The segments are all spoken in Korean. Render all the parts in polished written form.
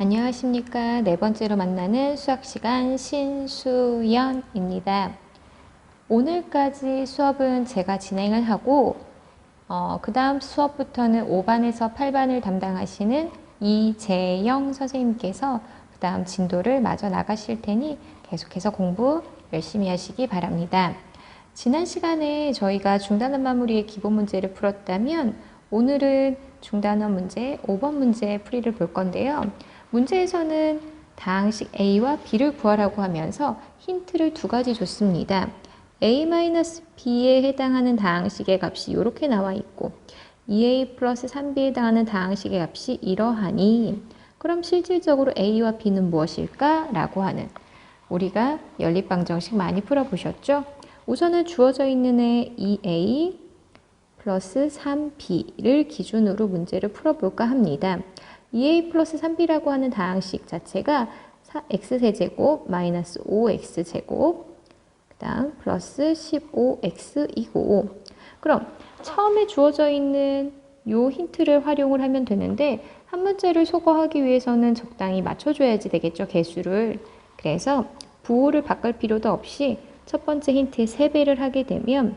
안녕하십니까. 네 번째로 만나는 수학시간 신수연입니다. 오늘까지 수업은 제가 진행을 하고 그 다음 수업부터는 5반에서 8반을 담당하시는 이재영 선생님께서 그 다음 진도를 마저 나가실 테니 계속해서 공부 열심히 하시기 바랍니다. 지난 시간에 저희가 중단원 마무리의 기본 문제를 풀었다면 오늘은 중단원 문제 5번 문제 풀이를 볼 건데요. 문제에서는 다항식 A와 B를 구하라고 하면서 힌트를 두 가지 줬습니다. A-B에 해당하는 다항식의 값이 이렇게 나와 있고 2A 플러스 3B에 해당하는 다항식의 값이 이러하니 그럼 실질적으로 A와 B는 무엇일까? 라고 하는 우리가 연립방정식 많이 풀어보셨죠? 우선은 주어져 있는 애 2A 플러스 3B를 기준으로 문제를 풀어볼까 합니다. 2A 플러스 3B라고 하는 다항식 자체가 x세제곱 마이너스 5x제곱 그 다음 플러스 15x이고 그럼 처음에 주어져 있는 요 힌트를 활용을 하면 되는데 한 문제를 소거하기 위해서는 적당히 맞춰줘야지 되겠죠, 개수를. 그래서 부호를 바꿀 필요도 없이 첫 번째 힌트에 3배를 하게 되면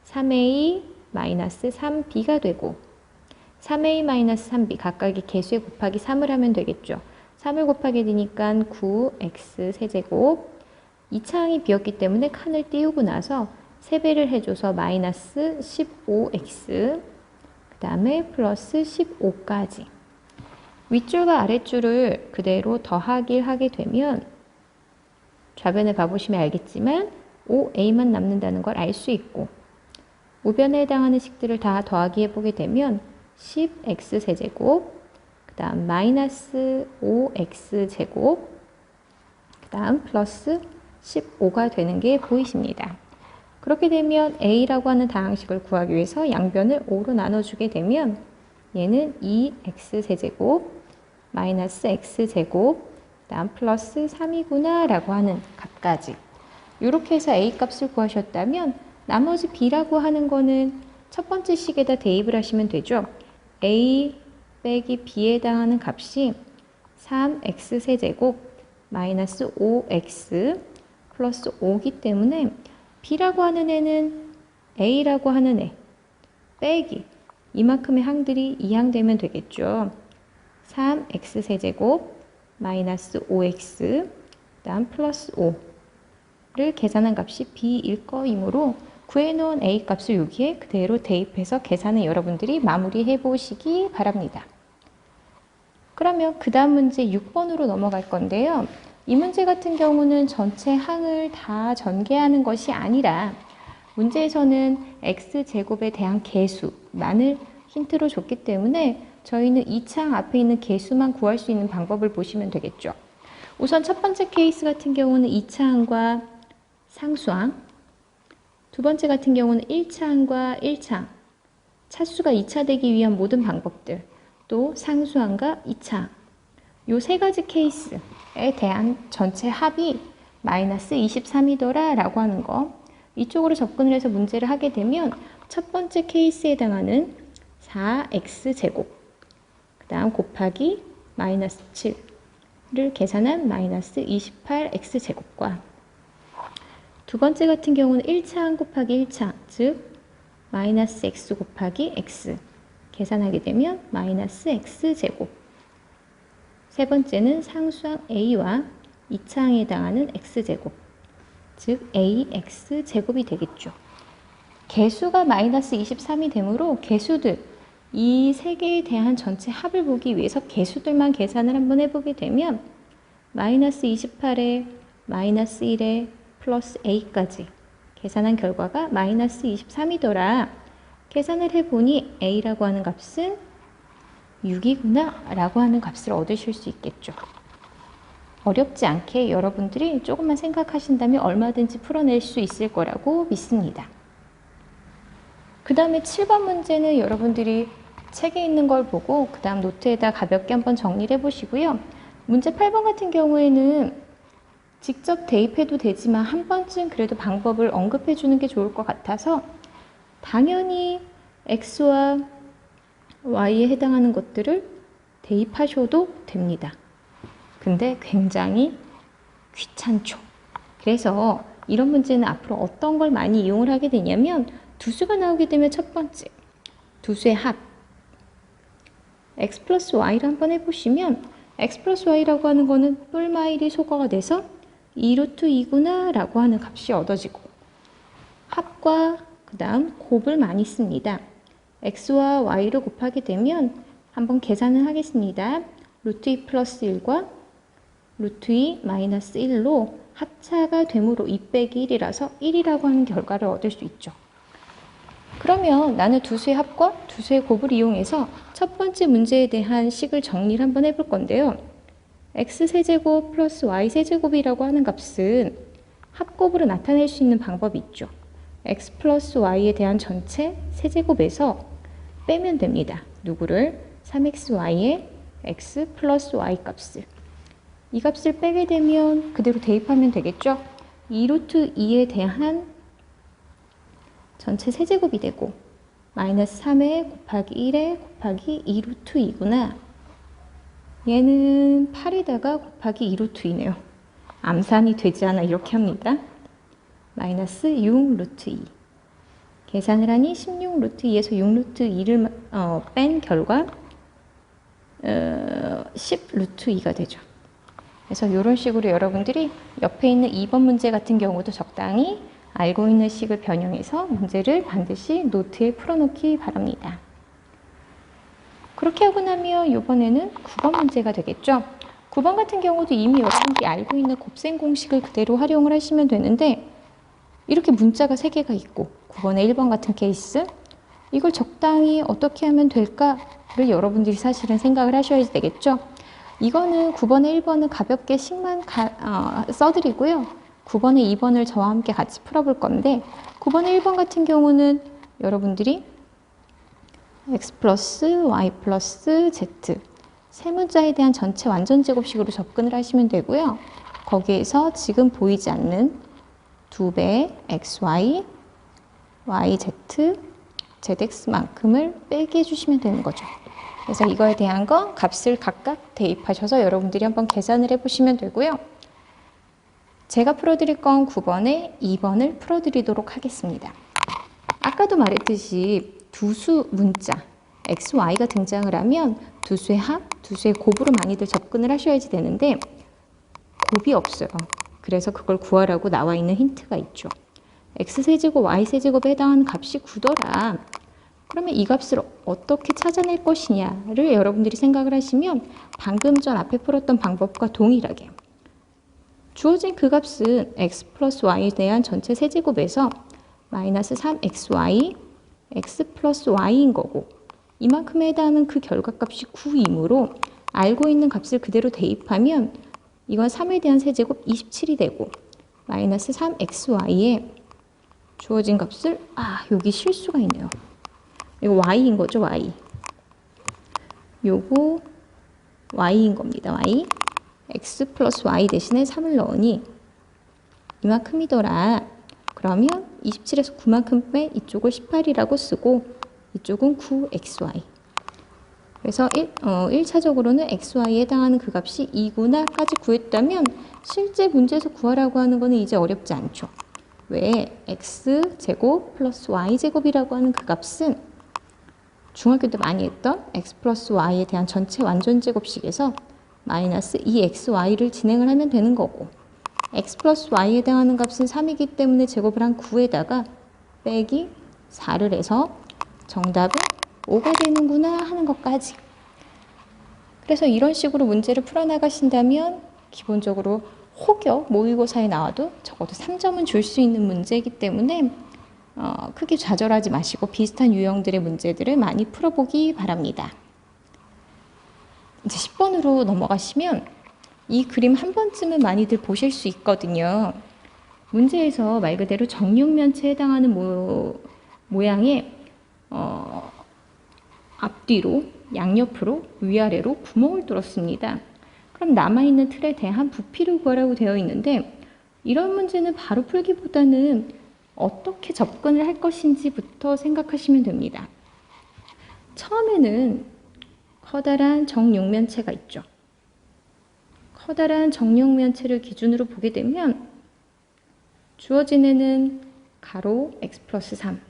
3a 마이너스 3b가 되고 3a 마이너스 3b 각각의 개수에 곱하기 3을 하면 되겠죠. 3을 곱하게 되니까 9x 세제곱 2차항이 비었기 때문에 칸을 띄우고 나서 3배를 해줘서 마이너스 15x 그 다음에 플러스 15까지 윗줄과 아랫줄을 그대로 더하기를 하게 되면 좌변을 봐보시면 알겠지만 5a만 남는다는 걸 알 수 있고 우변에 해당하는 식들을 다 더하기 해보게 되면 10x 세제곱 그 다음 마이너스 5x 제곱 그 다음 플러스 15가 되는 게 보이십니다. 그렇게 되면 a라고 하는 다항식을 구하기 위해서 양변을 5로 나눠주게 되면 얘는 2x 세제곱 마이너스 x제곱 그 다음 플러스 3이구나 라고 하는 값까지 이렇게 해서 a 값을 구하셨다면 나머지 b라고 하는 거는 첫 번째 식에다 대입을 하시면 되죠. a 빼기 b에 해당하는 값이 3x 세제곱 마이너스 5x 플러스 5기 때문에 b라고 하는 애는 a라고 하는 애 빼기 이만큼의 항들이 이항되면 되겠죠. 3x 세제곱 마이너스 5x 그 다음 플러스 5를 계산한 값이 b일 거이므로 구해놓은 a 값을 여기에 그대로 대입해서 계산을 여러분들이 마무리해 보시기 바랍니다. 그러면 그 다음 문제 6번으로 넘어갈 건데요. 이 문제 같은 경우는 전체 항을 다 전개하는 것이 아니라 문제에서는 x제곱에 대한 개수만을 힌트로 줬기 때문에 저희는 2차항 앞에 있는 개수만 구할 수 있는 방법을 보시면 되겠죠. 우선 첫 번째 케이스 같은 경우는 2차항과 상수항 두 번째 같은 경우는 1차항과 1차항, 차수가 2차 되기 위한 모든 방법들, 또 상수항과 2차항, 요 세 가지 케이스에 대한 전체 합이 마이너스 23이더라 라고 하는 거 이쪽으로 접근을 해서 문제를 하게 되면 첫 번째 케이스에 해당하는 4x제곱 그 다음 곱하기 마이너스 7를 계산한 마이너스 28x제곱과 두 번째 같은 경우는 1차항 곱하기 1차항, 즉 마이너스 x 곱하기 x 계산하게 되면 마이너스 x제곱 세 번째는 상수항 a와 2차항에 해당하는 x제곱, 즉 ax제곱이 되겠죠. 개수가 마이너스 23이 되므로 개수들, 이 세 개에 대한 전체 합을 보기 위해서 개수들만 계산을 한번 해보게 되면 마이너스 28에 마이너스 1에 플러스 a까지 계산한 결과가 마이너스 23이더라. 계산을 해보니 a라고 하는 값은 6이구나 라고 하는 값을 얻으실 수 있겠죠. 어렵지 않게 여러분들이 조금만 생각하신다면 얼마든지 풀어낼 수 있을 거라고 믿습니다. 그 다음에 7번 문제는 여러분들이 책에 있는 걸 보고 그 다음 노트에다 가볍게 한번 정리를 해보시고요. 문제 8번 같은 경우에는 직접 대입해도 되지만 한 번쯤 그래도 방법을 언급해 주는 게 좋을 것 같아서 당연히 x와 y에 해당하는 것들을 대입하셔도 됩니다. 근데 굉장히 귀찮죠. 그래서 이런 문제는 앞으로 어떤 걸 많이 이용을 하게 되냐면 두 수가 나오게 되면 첫 번째, 두 수의 합 x 플러스 y를 한번 해보시면 x 플러스 y라고 하는 거는 뿔마일이 소거가 돼서 2루트 2구나 라고 하는 값이 얻어지고 합과 그 다음 곱을 많이 씁니다. x와 y를 곱하게 되면 한번 계산을 하겠습니다. 루트 2 플러스 1과 루트 2 마이너스 1로 합차가 되므로 2 빼기 1이라서 1이라고 하는 결과를 얻을 수 있죠. 그러면 나는 두 수의 합과 두 수의 곱을 이용해서 첫 번째 문제에 대한 식을 정리를 한번 해볼 건데요. x세제곱 플러스 y세제곱이라고 하는 값은 합곱으로 나타낼 수 있는 방법이 있죠. x 플러스 y에 대한 전체 세제곱에서 빼면 됩니다. 누구를? 3xy의 x 플러스 y 값을. 이 값을 빼게 되면 그대로 대입하면 되겠죠. 2루트 2에 대한 전체 세제곱이 되고 마이너스 3에 곱하기 1에 곱하기 2루트 2구나. 얘는 8에다가 곱하기 2루트 2네요. 암산이 되지 않아 이렇게 합니다. 마이너스 6루트 2. 계산을 하니 16루트 2에서 6루트 2를 뺀 결과 10루트 2가 되죠. 그래서 이런 식으로 여러분들이 옆에 있는 2번 문제 같은 경우도 적당히 알고 있는 식을 변형해서 문제를 반드시 노트에 풀어놓기 바랍니다. 그렇게 하고 나면 이번에는 9번 문제가 되겠죠. 9번 같은 경우도 이미 여러분들이 알고 있는 곱셈 공식을 그대로 활용을 하시면 되는데 이렇게 문자가 3개가 있고 9번에 1번 같은 케이스 이걸 적당히 어떻게 하면 될까를 여러분들이 사실은 생각을 하셔야 되겠죠. 이거는 9번에 1번은 가볍게 식만 써드리고요. 9번에 2번을 저와 함께 같이 풀어볼 건데 9번에 1번 같은 경우는 여러분들이 x 플러스 y 플러스 z 세 문자에 대한 전체 완전제곱식으로 접근을 하시면 되고요. 거기에서 지금 보이지 않는 2배 xy, yz, zx만큼을 빼게 해주시면 되는 거죠. 그래서 이거에 대한 거 값을 각각 대입하셔서 여러분들이 한번 계산을 해보시면 되고요. 제가 풀어드릴 건 9번에 2번을 풀어드리도록 하겠습니다. 아까도 말했듯이 두 수 문자 x, y가 등장을 하면 두 수의 합, 두 수의 곱으로 많이들 접근을 하셔야지 되는데 곱이 없어요. 그래서 그걸 구하라고 나와 있는 힌트가 있죠. x세제곱, y세제곱에 해당하는 값이 9더라. 그러면 이 값을 어떻게 찾아낼 것이냐를 여러분들이 생각을 하시면 방금 전 앞에 풀었던 방법과 동일하게 주어진 그 값은 x 플러스 y에 대한 전체 세제곱에서 마이너스 3xy, x 플러스 y인 거고 이만큼에 해당하는 그 결과값이 9이므로 알고 있는 값을 그대로 대입하면 이건 3에 대한 세제곱 27이 되고 마이너스 3xy에 주어진 값을 여기 실수가 있네요. 이거 y인 거죠, y. 요거 y인 겁니다, y. x 플러스 y 대신에 3을 넣으니 이만큼이더라. 그러면 27에서 9만큼 빼 이쪽을 18이라고 쓰고 이쪽은 9xy. 그래서 1차적으로는 xy에 해당하는 그 값이 2구나까지 구했다면 실제 문제에서 구하라고 하는 거는 이제 어렵지 않죠. 왜? x제곱 플러스 y제곱이라고 하는 그 값은 중학교 때 많이 했던 x 플러스 y에 대한 전체 완전제곱식에서 마이너스 2xy를 진행을 하면 되는 거고 x 플러스 y에 해당하는 값은 3이기 때문에 제곱을 한 9에다가 빼기 4를 해서 정답은 5가 되는구나 하는 것까지. 그래서 이런 식으로 문제를 풀어나가신다면 기본적으로 혹여 모의고사에 나와도 적어도 3점은 줄 수 있는 문제이기 때문에 크게 좌절하지 마시고 비슷한 유형들의 문제들을 많이 풀어보기 바랍니다. 이제 10번으로 넘어가시면 이 그림 한 번쯤은 많이들 보실 수 있거든요. 문제에서 말 그대로 정육면체에 해당하는 모양의 앞뒤로, 양옆으로, 위아래로 구멍을 뚫었습니다. 그럼 남아있는 틀에 대한 부피를 구하라고 되어 있는데 이런 문제는 바로 풀기보다는 어떻게 접근을 할 것인지부터 생각하시면 됩니다. 처음에는 커다란 정육면체가 있죠. 커다란 정육면체를 기준으로 보게 되면 주어진 애는 가로 x 플러스 3,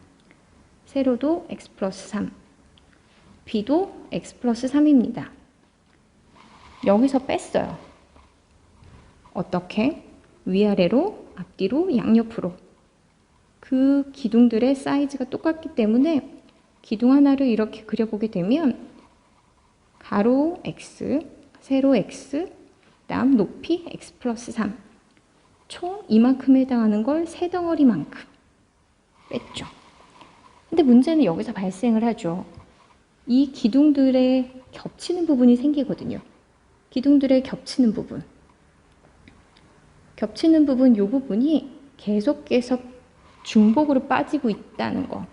세로도 x 플러스 3, b도 x 플러스 3입니다. 여기서 뺐어요. 어떻게? 위아래로, 앞뒤로, 양옆으로. 그 기둥들의 사이즈가 똑같기 때문에 기둥 하나를 이렇게 그려보게 되면 가로 x, 세로 x, 그다음 높이 x 플러스 3. 총 이만큼에 해당하는 걸 세 덩어리만큼 뺐죠. 근데 문제는 여기서 발생을 하죠. 이 기둥들의 겹치는 부분이 생기거든요. 기둥들의 겹치는 부분. 겹치는 부분, 이 부분이 계속 중복으로 빠지고 있다는 거.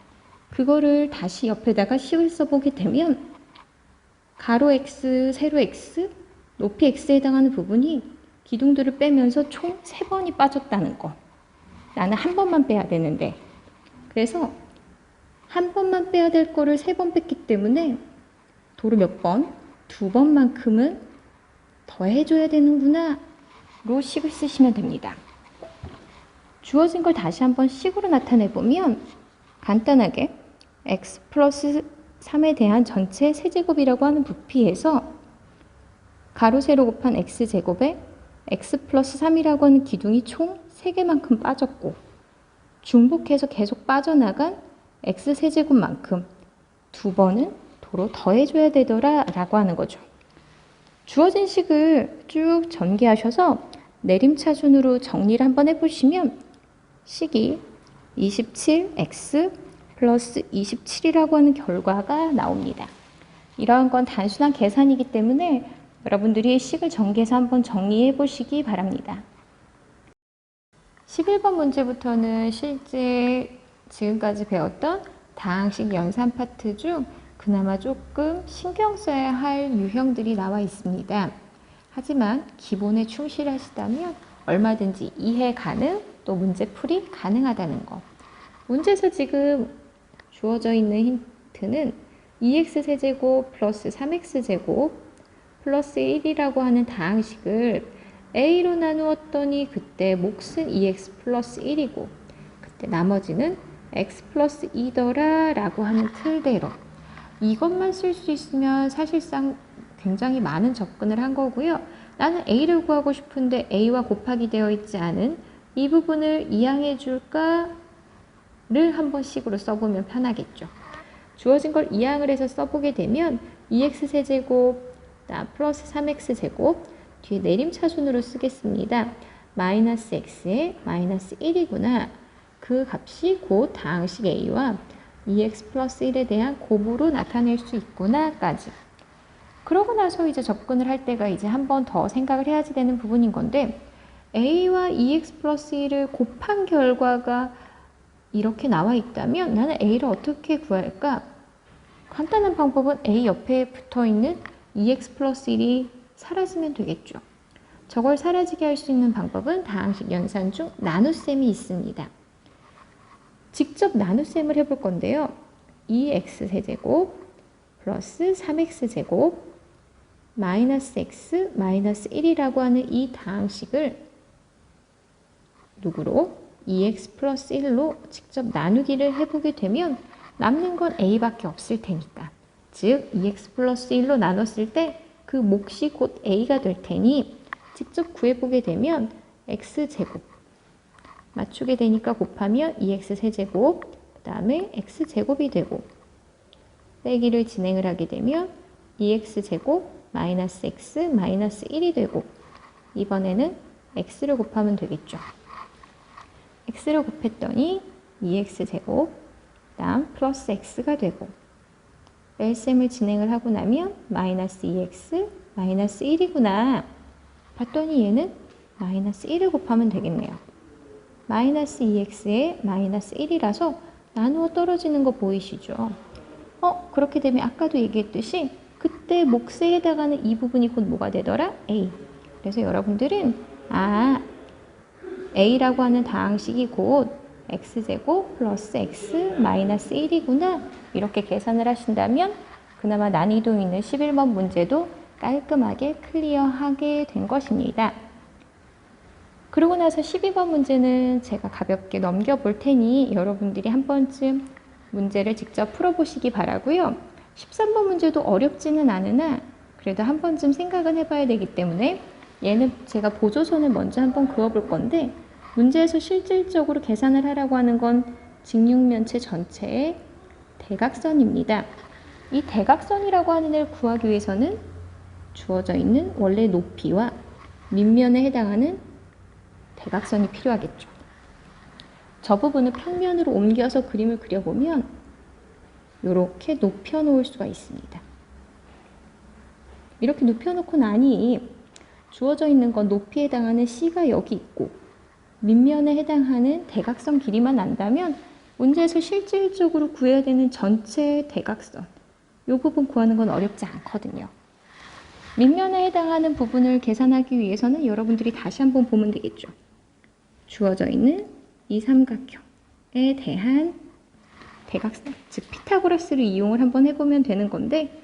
그거를 다시 옆에다가 식을 써보게 되면 가로 x, 세로 x, 높이 x에 해당하는 부분이 기둥들을 빼면서 총 3번이 빠졌다는 거. 나는 한 번만 빼야 되는데. 그래서 한 번만 빼야 될 거를 3번 뺐기 때문에 도로 몇 번? 2번만큼은 더 해줘야 되는구나 로 식을 쓰시면 됩니다. 주어진 걸 다시 한번 식으로 나타내보면 간단하게 x 플러스 3에 대한 전체 세제곱이라고 하는 부피에서 가로 세로 곱한 x제곱에 x 플러스 3이라고 하는 기둥이 총 3개만큼 빠졌고 중복해서 계속 빠져나간 x 세제곱만큼 2번은 도로 더해줘야 되더라 라고 하는 거죠. 주어진 식을 쭉 전개하셔서 내림차순으로 정리를 한번 해보시면 식이 27x 플러스 27이라고 하는 결과가 나옵니다. 이러한 건 단순한 계산이기 때문에 여러분들이 식을 전개해서 한번 정리해 보시기 바랍니다. 11번 문제부터는 실제 지금까지 배웠던 다항식 연산 파트 중 그나마 조금 신경 써야 할 유형들이 나와 있습니다. 하지만 기본에 충실하시다면 얼마든지 이해 가능, 또 문제풀이 가능하다는 거. 문제에서 지금 주어져 있는 힌트는 2x 세제곱 플러스 3x 제곱 플러스 1이라고 하는 다항식을 a로 나누었더니 그때 몫은 2x 플러스 1이고 그때 나머지는 x 플러스 2더라 라고 하는 틀대로 이것만 쓸 수 있으면 사실상 굉장히 많은 접근을 한 거고요. 나는 a를 구하고 싶은데 a와 곱하기 되어 있지 않은 이 부분을 이항해 줄까? 를 한번 식으로 써보면 편하겠죠. 주어진 걸 이항을 해서 써보게 되면 2x 세제곱 플러스 3x 제곱 뒤에 내림차순으로 쓰겠습니다. 마이너스 x에 마이너스 1이구나. 그 값이 곧 다항식 a와 2x 플러스 1에 대한 곱으로 나타낼 수 있구나까지. 그러고 나서 이제 접근을 할 때가 이제 한 번 더 생각을 해야지 되는 부분인 건데 a와 2x 플러스 1을 곱한 결과가 이렇게 나와 있다면 나는 a를 어떻게 구할까? 간단한 방법은 a 옆에 붙어 있는 2x 플러스 1이 사라지면 되겠죠. 저걸 사라지게 할 수 있는 방법은 다항식 연산 중 나눗셈이 있습니다. 직접 나눗셈을 해볼 건데요. 2x 세제곱 플러스 3x 제곱 마이너스 x 마이너스 1이라고 하는 이 다항식을 누구로? 2x 플러스 1로 직접 나누기를 해보게 되면 남는 건 a밖에 없을 테니까. 즉 2x 플러스 1로 나눴을 때 그 몫이 곧 a가 될 테니 직접 구해보게 되면 x제곱 맞추게 되니까 곱하면 2x 세제곱 그 다음에 x제곱이 되고 빼기를 진행을 하게 되면 2x제곱 마이너스 x 마이너스 1이 되고 이번에는 x를 곱하면 되겠죠. x를 곱했더니 2x제곱 다음 플러스 x가 되고 뺄셈을 진행을 하고 나면 마이너스 2x 마이너스 1이구나 봤더니 얘는 마이너스 1을 곱하면 되겠네요. 마이너스 2x에 마이너스 1이라서 나누어 떨어지는 거 보이시죠? 그렇게 되면 아까도 얘기했듯이 그때 몫에 해당하는 이 부분이 곧 뭐가 되더라? a. 그래서 여러분들은 a라고 하는 다항식이 곧 x제곱 플러스 x 마이너스 1이구나 이렇게 계산을 하신다면 그나마 난이도 있는 11번 문제도 깔끔하게 클리어하게 된 것입니다. 그러고 나서 12번 문제는 제가 가볍게 넘겨볼 테니 여러분들이 한 번쯤 문제를 직접 풀어보시기 바라고요. 13번 문제도 어렵지는 않으나 그래도 한 번쯤 생각은 해봐야 되기 때문에 얘는 제가 보조선을 먼저 한번 그어볼 건데, 문제에서 실질적으로 계산을 하라고 하는 건 직육면체 전체의 대각선입니다. 이 대각선이라고 하는 애를 구하기 위해서는 주어져 있는 원래 높이와 밑면에 해당하는 대각선이 필요하겠죠. 저 부분을 평면으로 옮겨서 그림을 그려보면 이렇게 높여놓을 수가 있습니다. 이렇게 높여놓고 나니 주어져 있는 건 높이에 해당하는 C가 여기 있고 밑면에 해당하는 대각선 길이만 안다면 문제에서 실질적으로 구해야 되는 전체 대각선, 이 부분 구하는 건 어렵지 않거든요. 밑면에 해당하는 부분을 계산하기 위해서는 여러분들이 다시 한번 보면 되겠죠. 주어져 있는 이 삼각형에 대한 대각선, 즉 피타고라스를 이용을 한번 해보면 되는 건데,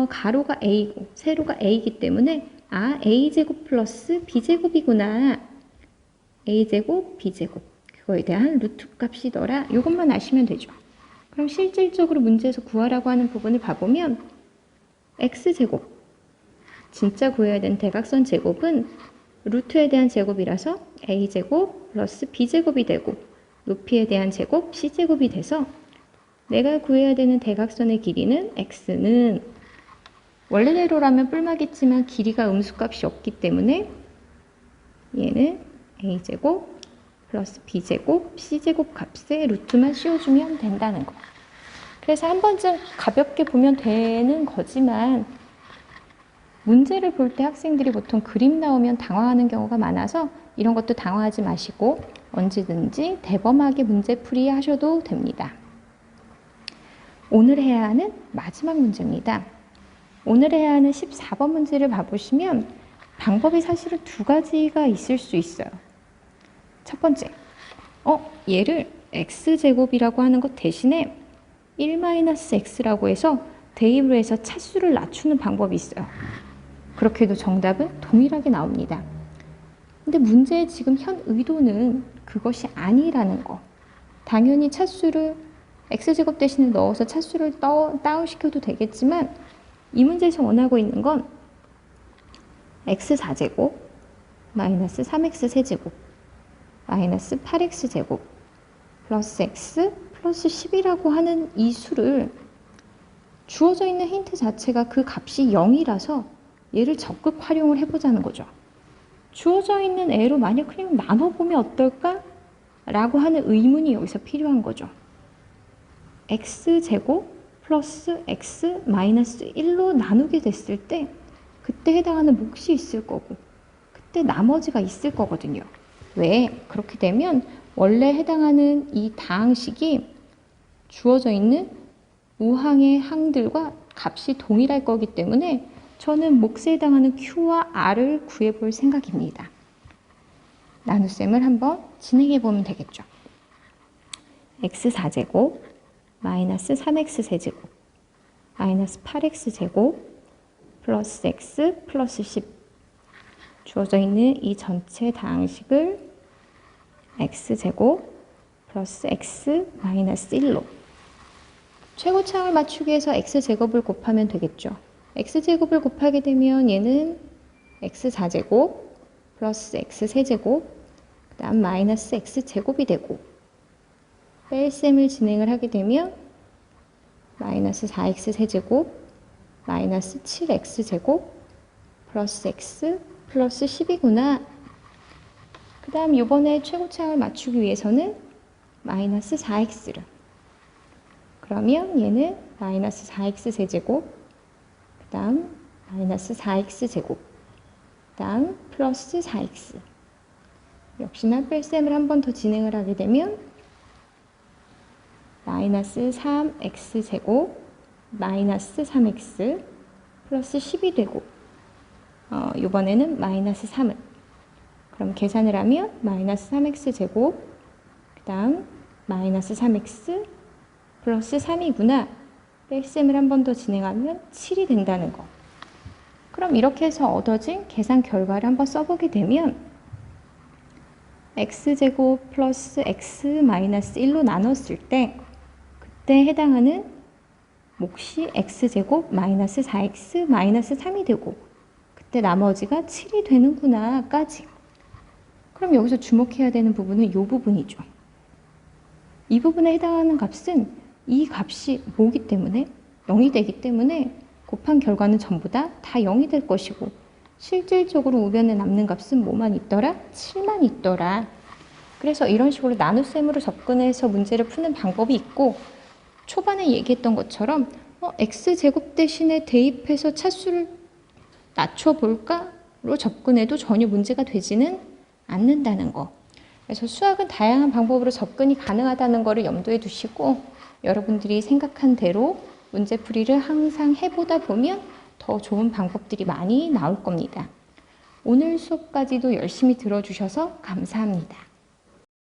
가로가 A고 세로가 A이기 때문에 A제곱 플러스 B제곱이구나. A제곱, B제곱. 그거에 대한 루트 값이더라. 이것만 아시면 되죠. 그럼 실질적으로 문제에서 구하라고 하는 부분을 봐보면 X제곱, 진짜 구해야 되는 대각선 제곱은 루트에 대한 제곱이라서 A제곱 플러스 B제곱이 되고 높이에 대한 제곱 C제곱이 돼서 내가 구해야 되는 대각선의 길이는 X는 원래대로라면 뿔막있지만 길이가 음수값이 없기 때문에 얘는 A제곱 플러스 B제곱 C제곱 값에 루트만 씌워주면 된다는 거. 그래서 한 번쯤 가볍게 보면 되는 거지만 문제를 볼 때 학생들이 보통 그림 나오면 당황하는 경우가 많아서 이런 것도 당황하지 마시고 언제든지 대범하게 문제풀이 하셔도 됩니다. 오늘 해야 하는 마지막 문제입니다. 오늘 해야 하는 14번 문제를 봐보시면 방법이 사실은 두 가지가 있을 수 있어요. 첫 번째, 얘를 x제곱이라고 하는 것 대신에 1-x라고 해서 대입을 해서 차수를 낮추는 방법이 있어요. 그렇게 해도 정답은 동일하게 나옵니다. 근데 문제의 지금 현 의도는 그것이 아니라는 거. 당연히 차수를 x제곱 대신에 넣어서 차수를 다운시켜도 되겠지만 이 문제에서 원하고 있는 건 x4제곱 마이너스 3x 세제곱 마이너스 8x제곱 플러스 x 플러스 10이라고 하는 이 수를 주어져 있는 힌트 자체가 그 값이 0이라서 얘를 적극 활용을 해보자는 거죠. 주어져 있는 애로 만약 그냥 나눠보면 어떨까? 라고 하는 의문이 여기서 필요한 거죠. x제곱 플러스 x 마이너스 1로 나누게 됐을 때 그때 해당하는 몫이 있을 거고 그때 나머지가 있을 거거든요. 왜? 그렇게 되면 원래 해당하는 이 다항식이 주어져 있는 우항의 항들과 값이 동일할 거기 때문에 저는 몫에 해당하는 Q와 R을 구해볼 생각입니다. 나눗셈을 한번 진행해 보면 되겠죠. x4제곱 마이너스 3x 세제곱 마이너스 8x 제곱 플러스 x 플러스 10 주어져 있는 이 전체 다항식을 x제곱 플러스 x 마이너스 1로 최고차항을 맞추기 위해서 x제곱을 곱하면 되겠죠. x제곱을 곱하게 되면 얘는 x4제곱 플러스 x3제곱 그 다음 마이너스 x제곱이 되고 뺄셈을 진행을 하게 되면 마이너스 4x3제곱 마이너스 7x제곱 플러스 x 플러스 10이구나. 그 다음 이번에 최고차항을 맞추기 위해서는 마이너스 4x를 그러면 얘는 마이너스 4x 세제곱 그 다음 마이너스 4x 제곱 그 다음 플러스 4x 역시나 뺄셈을 한 번 더 진행을 하게 되면 마이너스 3x 제곱 마이너스 3x 플러스 10이 되고 이번에는 마이너스 3은 그럼 계산을 하면 마이너스 3x 제곱 그 다음 마이너스 3x 플러스 3이구나. 뺄셈을 한 번 더 진행하면 7이 된다는 거. 그럼 이렇게 해서 얻어진 계산 결과를 한번 써보게 되면 x제곱 플러스 x 마이너스 1로 나눴을 때 그때 해당하는 몫이 x제곱 마이너스 4x 마이너스 3이 되고 그때 나머지가 7이 되는구나 까지. 그럼 여기서 주목해야 되는 부분은 이 부분이죠. 이 부분에 해당하는 값은 이 값이 뭐기 때문에 0이 되기 때문에 곱한 결과는 전부 다 0이 될 것이고 실질적으로 우변에 남는 값은 뭐만 있더라? 7만 있더라. 그래서 이런 식으로 나눗셈으로 접근해서 문제를 푸는 방법이 있고 초반에 얘기했던 것처럼 x제곱 대신에 대입해서 차수를 낮춰볼까로 접근해도 전혀 문제가 되지는 않는다는 거. 그래서 수학은 다양한 방법으로 접근이 가능하다는 거를 염두에 두시고 여러분들이 생각한 대로 문제풀이를 항상 해보다 보면 더 좋은 방법들이 많이 나올 겁니다. 오늘 수업까지도 열심히 들어주셔서 감사합니다.